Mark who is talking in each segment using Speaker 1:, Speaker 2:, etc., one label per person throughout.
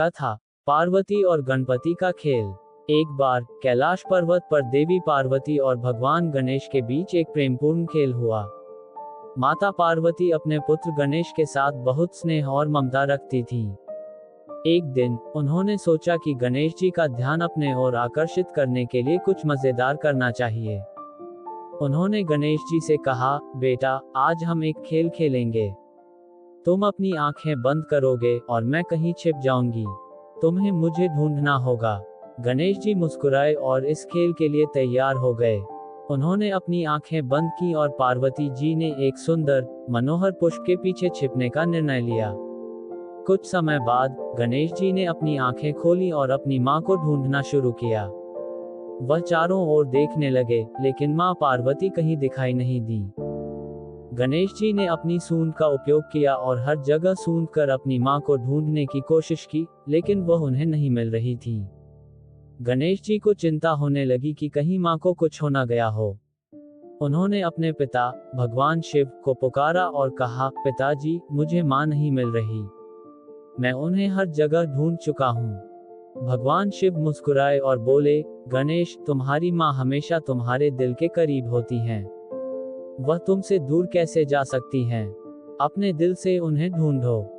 Speaker 1: कथा। पार्वती और गणपति का खेल। एक बार कैलाश पर्वत पर देवी पार्वती और भगवान गणेश के बीच एक प्रेमपूर्ण खेल हुआ। माता पार्वती अपने पुत्र गणेश के साथ बहुत स्नेह और ममता रखती थीं। एक दिन उन्होंने सोचा कि गणेश जी का ध्यान अपने ओर आकर्षित करने के लिए कुछ मजेदार करना चाहिए। उन्होंने गणेश जी से कहा, बेटा, आज हम एक खेल खेलेंगे। तुम अपनी आंखें बंद करोगे और मैं कहीं छिप जाऊंगी। तुम्हें मुझे ढूंढना होगा। गणेश जी मुस्कुराए और इस खेल के लिए तैयार हो गए। उन्होंने अपनी आंखें बंद की और पार्वती जी ने एक सुंदर, मनोहर पुष्प के पीछे छिपने का निर्णय लिया। कुछ समय बाद गणेश जी ने अपनी आंखें खोली और अपनी मां को ढूंढना शुरू किया। वह चारों ओर देखने लगे, लेकिन मां पार्वती कहीं दिखाई नहीं दी। गणेश जी ने अपनी सूंड का उपयोग किया और हर जगह सूंघ कर अपनी मां को ढूंढने की कोशिश की, लेकिन वह उन्हें नहीं मिल रही थी। गणेश जी को चिंता होने लगी कि कहीं मां को कुछ हो न गया हो। उन्होंने अपने पिता भगवान शिव को पुकारा और कहा, पिताजी, मुझे मां नहीं मिल रही। मैं उन्हें हर जगह ढूंढ चुका हूँ। भगवान शिव मुस्कुराए और बोले, गणेश, तुम्हारी मां हमेशा तुम्हारे दिल के करीब होती हैं। वह तुमसे दूर कैसे जा सकती हैं? अपने दिल से उन्हें ढूंढो।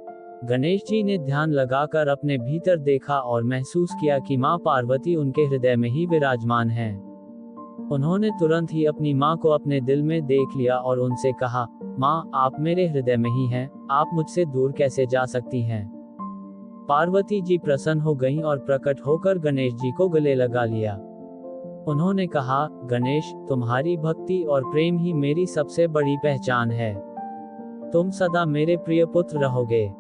Speaker 1: गणेश जी ने ध्यान लगाकर अपने भीतर देखा और महसूस किया कि मां पार्वती उनके हृदय में ही विराजमान हैं। उन्होंने तुरंत ही अपनी मां को अपने दिल में देख लिया और उनसे कहा, मां, आप मेरे हृदय में ही हैं, आप मुझसे दूर कैसे जा सकती हैं? पार्वती जी प्रसन्न हो गईं और प्रकट होकर गणेश जी को गले लगा लिया। उन्होंने कहा, गणेश, तुम्हारी भक्ति और प्रेम ही मेरी सबसे बड़ी पहचान है। तुम सदा मेरे प्रिय पुत्र रहोगे।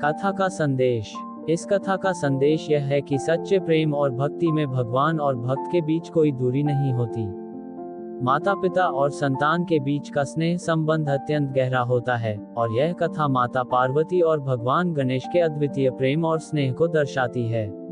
Speaker 1: कथा का संदेश। इस कथा का संदेश यह है कि सच्चे प्रेम और भक्ति में भगवान और भक्त के बीच कोई दूरी नहीं होती। माता पिता और संतान के बीच का स्नेह संबंध अत्यंत गहरा होता है, और यह कथा माता पार्वती और भगवान गणेश के अद्वितीय प्रेम और स्नेह को दर्शाती है।